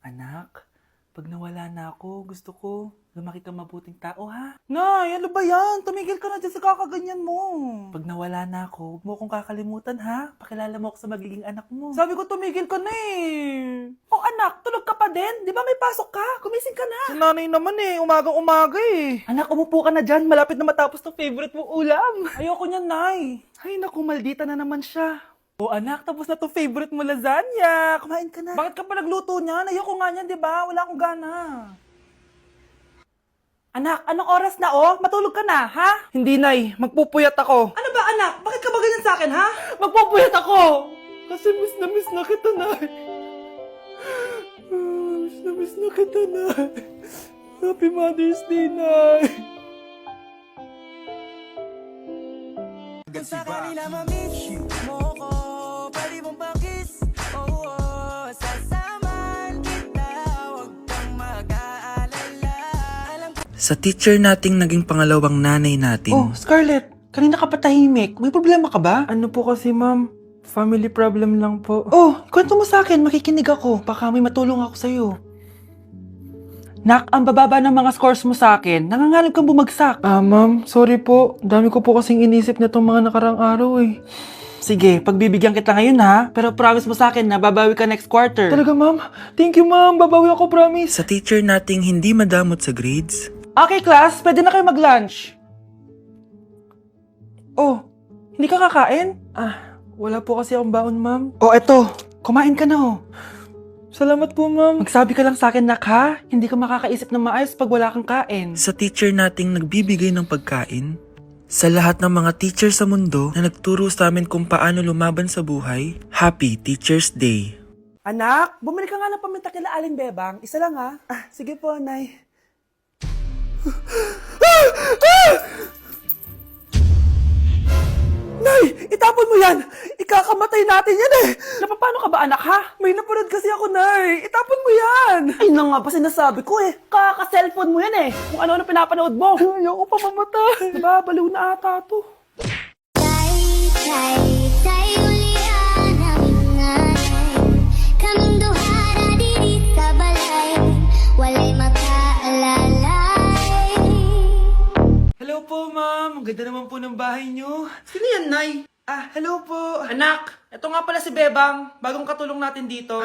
Anak, pag nawala na ako, gusto ko lumaki kang mabuting tao, ha? Nay, ano ba yan? Tumigil ka na dyan sa kakaganyan mo. Pag nawala na ako, huwag mo akong kakalimutan, ha? Pakilala mo ako sa magiging anak mo. Sabi ko, tumigil ka na eh. Oh anak, tulog ka pa din? Di ba may pasok ka? Gumising ka na. Si nanay naman eh, umagang-umaga eh. Anak, umupo ka na dyan. Malapit na matapos ng favorite mong ulam. Ayoko niyan, Nay. Ay naku, maldita na naman siya. Oh anak, tapos na to favorite mo lasagna. Kumain ka na. Bakit ka pa nagluto niyan? Ayoko nga niyan, di ba? Wala akong gana. Anak, anong oras na oh? Matulog ka na, ha? Hindi, Nay. Magpupuyat ako. Ano ba, anak? Bakit ka ba ganyan sa akin, ha? Magpupuyat ako! Kasi miss na kita, Nay. Miss na kita, Nay. Happy Mother's Day, Nay. Kung sakali na ma-miss mo ko, pwede mong pakis, oh, sasaman kita, huwag kang mag-aalala. Sa teacher nating naging pangalawang nanay natin, Oh, Scarlett. Kanina ka pa tahimik. May problema ka ba? Ano po kasi, ma'am? Family problem lang po. Oh, kwento mo sa akin. Makikinig ako. Baka may matulong ako sa'yo. Nak, ang bababa ng mga scores mo sa akin. Nangangalib kang bumagsak. Ma'am, sorry po. Dami ko po kasing inisip na itong mga nakarang araw eh. Sige, pagbibigyan kita ngayon ha. Pero promise mo sa akin na babawi ka next quarter. Talaga, ma'am? Thank you, ma'am. Babawi ako, promise. sa teacher nating hindi madamot sa grades, Okay, class. Pwede na kayo mag-lunch. Oh, hindi ka kakain? Wala po kasi akong baon, ma'am. Oh, eto. Kumain ka na, oh. Salamat po, ma'am. Magsabi ka lang sa akin, nak, ha? Hindi ka makakaisip ng maayos pag wala kang kain. sa teacher nating nagbibigay ng pagkain, sa lahat ng mga teacher sa mundo na nagturo sa amin kung paano lumaban sa buhay, Happy Teacher's Day! Anak, bumili ka nga ng paminta kila Aling Bebang. Isa lang, ha? Sige po, Nay. Nay, itapon mo yan! Ikakamatay natin yan eh! Napapano ka ba, anak, ha? May napanood kasi ako, Nay. Itapon mo yan! Ay na nga ba sinasabi ko eh. Kaka-cellphone mo yan eh. Kung ano-ano pinapanood mo. Ayoko pa mamatay. Nababaliw na ata to. Tay ulian ang nanay. Kaming duhara diri sa balay. Walay makaalalay. Hello po, ma'am. Ang ganda naman po ng bahay niyo. Sino yan, Nay? Hello po. Anak, ito nga pala si Bebang. Bagong katulong natin dito.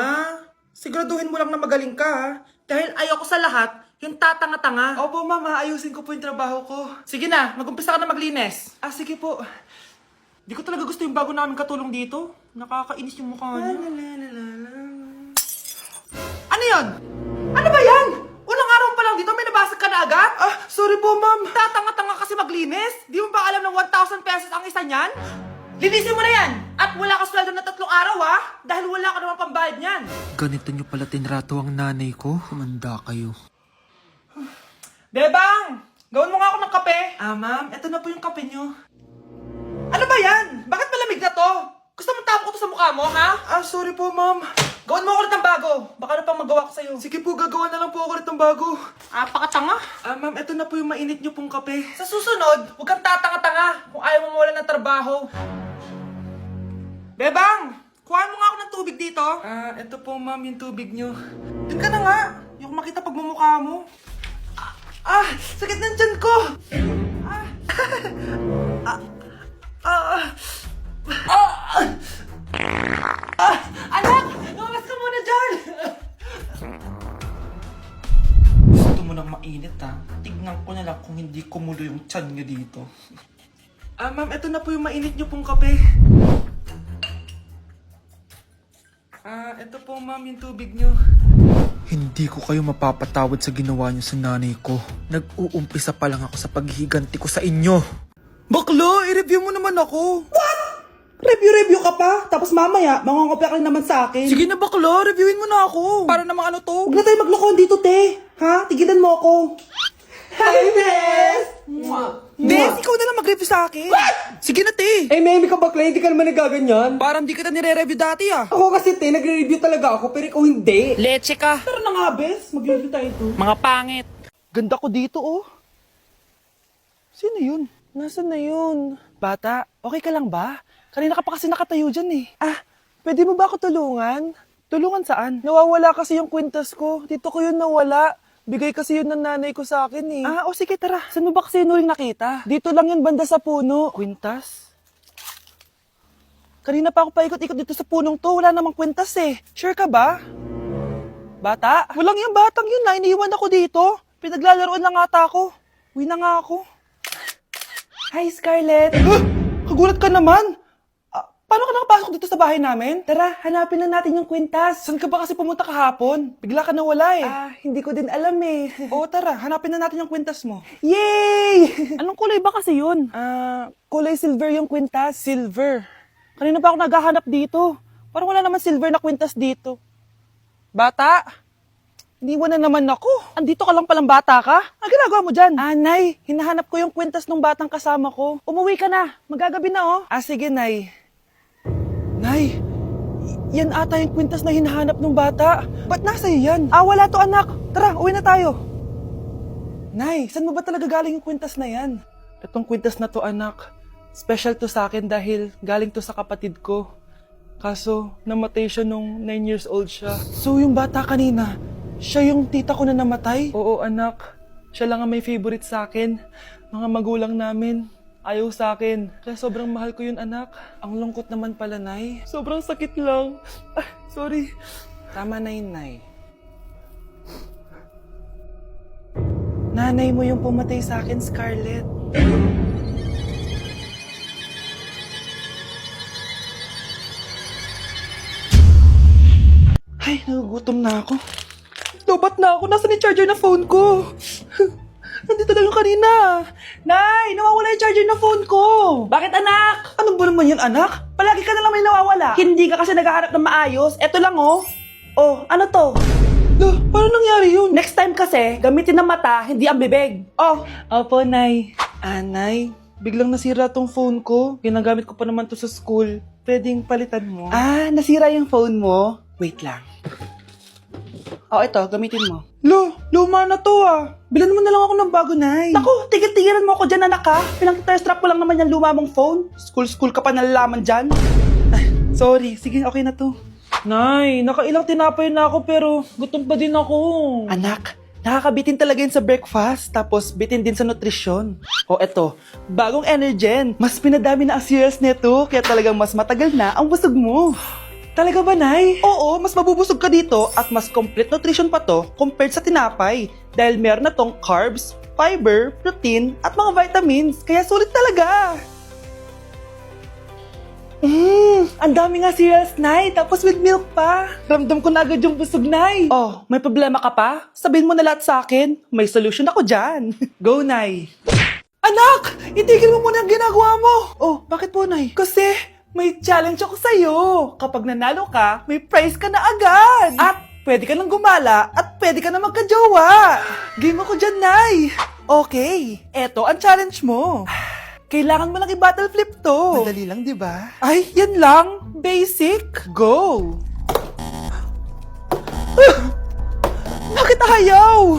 Siguraduhin mo lang na magaling ka, ha? Dahil ayoko sa lahat, yung tatanga-tanga. Opo, ma'am. Ayusin ko po yung trabaho ko. Sige na, mag-umpisa ka na maglinis. Sige po. Di ko talaga gusto yung bago namin katulong dito. Nakakainis yung mukha niya. Ano yun? Ano ba yan? Unang araw pa lang dito, may nabasag ka na agad? Sorry po, ma'am. Tatanga-tanga kasi maglinis. Di mo ba alam na 1,000 pesos ang isa niyan? Linisin mo na yan! At wala ka sweldo na 3 araw, ha? Dahil wala ka naman pambayad niyan. Ganito nyo pala tinrato ang nanay ko? Humanda kayo. Bebang! Gawin mo nga ako ng kape. Ma'am, eto na po yung kape nyo. Ano ba yan? Bakit malamig na to? Gusto mong tapo ko to sa mukha mo, ha? Sorry po, ma'am. Gawin mo ako ulit ng bago. Baka ano pang magawa ko sa'yo. Sige po, gagawa na lang po ako ulit ng bago. Pakatanga. Ma'am, eto na po yung mainit nyo pong kape. Sa susunod, huwag kang tatanga-tanga kung ayaw mo mawalan ng trabaho. Bebang! Kuhaan mo nga ako ng tubig dito. Eto po, ma'am, yung tubig nyo. Doon ka na nga. Yung makita pagmumukha mo. Sakit ng tiyan ko! Anak! Lumabas ka muna dyan! Gusto mo nang mainit, ha? Tignan ko na lang kung hindi kumulo yung tiyan nyo dito. Ma'am, eto na po yung mainit nyo pong kape. Eto po, ma'am, yung tubig nyo. Hindi ko kayo mapapatawad sa ginawa nyo sa nanay ko. Nag-uumpisa pa lang ako sa paghihiganti ko sa inyo. Baklo, i-review mo naman ako. What? Review ka pa? Tapos mamaya, mangongopya ka rin naman sa akin. Sige na baklo, reviewin mo na ako. Para namang ano to? Huwag na tayo maglokohan dito, te. Ha? Tigilan mo ako. Hi, Bes! Bes, ikaw na lang mag-review sa akin. What? Sige na, te. Meme ka bakla, hindi ka naman nagaganyan. Parang di kita nire-review dati, ah. Ako kasi nagre-review talaga ako, pero ikaw hindi. Leche ka. Tara na nga, Bes. Mag-review tayo to. Mga pangit. Ganda ko dito, oh. Sino yun? Nasaan na yun? Bata, okay ka lang ba? Kanina ka pa kasi nakatayo dyan, eh. Pwede mo ba ako tulungan? Tulungan saan? Nawawala kasi yung kwintas ko. Dito ko yun nawala. Bigay kasi yun ng nanay ko sa akin eh. O sige, tara. Saan mo ba kasi yun uling nakita? Dito lang yun, banda sa puno. Kwintas? Kanina pa ako paikot-ikot dito sa punong to. Wala namang kwintas eh. Sure ka ba? Bata? Walang yung batang yun na. Iniwan ako dito. Pinaglalaroan lang ata ako. Uwi na nga ako. Hi, Scarlett. Kagulat ka naman. Paano ka nakapasok dito sa bahay namin? Tara, hanapin na natin yung kwintas. Saan ka ba kasi pumunta kahapon? Bigla ka nawala eh. Hindi ko din alam eh. Oo, tara, hanapin na natin yung kwintas mo. Yay! Anong kulay ba kasi yun? Kulay silver yung kwintas. Silver? Kanina pa ako naghahanap dito. Parang wala naman silver na kwintas dito. Bata? Iniwan na naman ako. Andito ka lang palang bata ka? Ang ginagawa mo dyan? Nay, hinahanap ko yung kwintas ng batang kasama ko. Umuwi ka na. Magagabi na oh. Sige, Nay. Nay, yan ata yung kwintas na hinahanap ng bata. Ba't nasa iyo yan? Wala to anak. Tara, uwi na tayo. Nay, saan mo ba talaga galing yung kwintas na yan? Itong kwintas na to anak, special to sa akin dahil galing to sa kapatid ko. Kaso, namatay siya nung 9 years old siya. So yung bata kanina, siya yung tita ko na namatay? Oo anak, siya lang ang may favorite sa akin. Mga magulang namin. Ayaw sa akin. Kaya sobrang mahal ko yun, anak. Ang lungkot naman pala, Nay. Sobrang sakit lang. Sorry. Tama na yun, Nay. Nanay mo yung pumatay sa akin, Scarlett. Ay, nagugutom na ako. Lobat na ako. Nasaan yung charger na phone ko? Nandito lang yung kanina. Nay, nawawala yung charger ng phone ko. Bakit anak? Ano ba naman yun anak? Palagi ka na lang may nawawala. Hindi ka kasi naghahanap ng maayos. Eto lang oh. Oh, ano to? Paano nangyari yun? Next time kasi, gamitin ng mata, hindi ang bibig. Oh. Opo, Nay. Nay, biglang nasira tong phone ko. Ginagamit ko pa naman to sa school. Pwedeng palitan mo. Nasira yung phone mo? Wait lang. Ito, gamitin mo. Luma na to Bilan mo na lang ako ng bago, Nay. Naku, tigil-tigilan mo ako dyan, anak ha. Pinang-strap ko lang naman yung luma mong phone. School ka pa nalalaman dyan. Sorry, sige, okay na to. Nay, nakailang tinapay na ako pero gutom pa din ako. Anak, nakakabitin talaga yun sa breakfast. Tapos bitin din sa nutrisyon. Eto, bagong Energen. Mas pinadami na ang cereals nito. Kaya talagang mas matagal na ang busog mo. Talaga ba, Nay? Oo, mas mabubusog ka dito at mas complete nutrition pa to compared sa tinapay. Dahil meron na tong carbs, fiber, protein, at mga vitamins. Kaya sulit talaga. Ang dami nga cereals, Nay. Tapos with milk pa. Ramdam ko na agad yung busog, Nay. May problema ka pa? Sabihin mo na lahat sa akin. May solution ako dyan. Go, Nay. Anak! Itigil mo muna ang ginagawa mo. Bakit po, Nay? Kasi may challenge ako sa'yo. Kapag nanalo ka, may prize ka na agad. At pwede ka nang gumala at pwede ka na magka-jowa. Game ako dyan, Nay. Okay, eto ang challenge mo. Kailangan mo lang i-battle flip to. Madali lang, di ba? Ay, yan lang. Basic. Go. Bakit ayaw?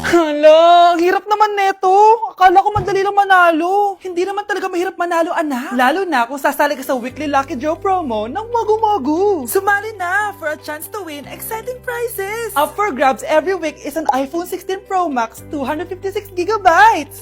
Hala, ang hirap naman neto. Akala ko madali lang manalo. Hindi naman talaga mahirap manalo, anak. Lalo na kung sasali ka sa weekly Lucky Draw promo ng Mogu Mogu. Sumali na for a chance to win exciting prizes. Up for grabs every week is an iPhone 16 Pro Max 256GB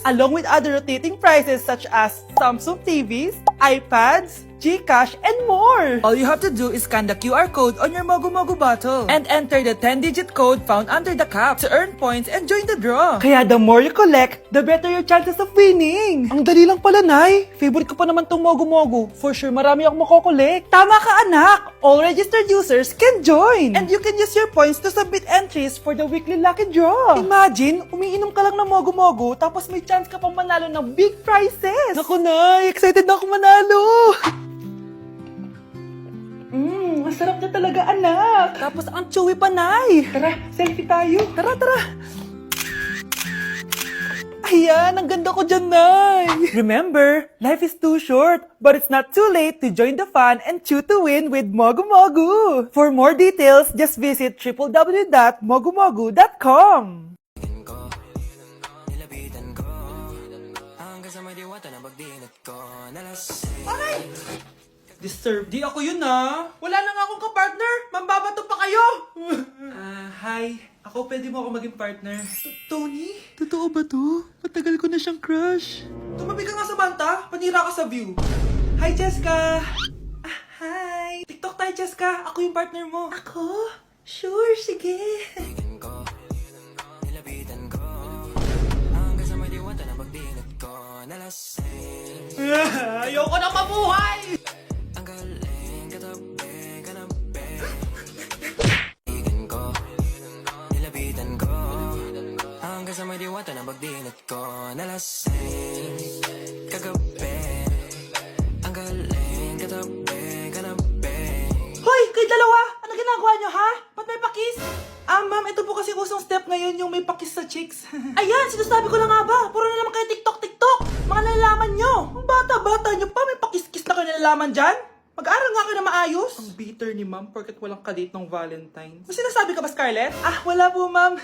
along with other rotating prizes such as Samsung TVs, iPads, GCash, and more! All you have to do is scan the QR code on your Mogu Mogu bottle and enter the 10-digit code found under the cap to earn points and join the draw. Kaya the more you collect, the better your chances of winning. Ang dali lang pala, Nay. Favorite ko pa naman tong Mogu Mogu. For sure, marami akong makokolekt. Tama ka, anak! All registered users can join! And you can use your points to submit entries for the weekly lucky draw. Imagine, umiinom ka lang ng Mogu Mogu tapos may chance ka pang manalo ng big prizes. Naku, Nay! Excited na ako manalo! Masarap na talaga, anak. Tapos ang chewy pa, Nay. Tara, selfie tayo. Tara. Ayan, ang ganda ko dyan, Nay. Remember, life is too short, but it's not too late to join the fun and chew to win with Mogu Mogu. For more details, just visit www.mogumogu.com. Deserve. Di ako yun ah. Wala na nga akong kapartner. Mambabato pa kayo. Hi. Ako, pwede mo ako maging partner. Tony? Totoo ba to? Matagal ko na siyang crush. Tumabi ka nga sa banta. Panira ka sa view. Hi, Jessica. Hi. TikTok tayo, Jessica. Ako yung partner mo. Ako? Sure, sige. Nilapitan ko hanggang sa may diwata na pagdinat ko nalasing. Ayoko na mabuhay! Ang galing katabi kanabi. Igan ko, nilapitan ko hanggang sa may diwata na pagdinat ko nalasing. Kagabi, ang galing katabi kanabi. Hoy! Kayo dalawa! Ano ginagawa nyo, ha? Ba't may pakis? Ma'am, ito po kasi usong step ngayon yung may pakis sa chicks. Ayan! Sinasabi ko na nga ba? Puro na naman kayo TikTok! Mga nalalaman nyo! Ang bata-bata nyo pa, may pakis-kis na kayo nalalaman dyan? Mag-aaral nga kayo na maayos. Ang bitter ni ma'am porket walang kadate ng Valentine's. May sinasabi ka ba, Scarlett? Wala po, ma'am.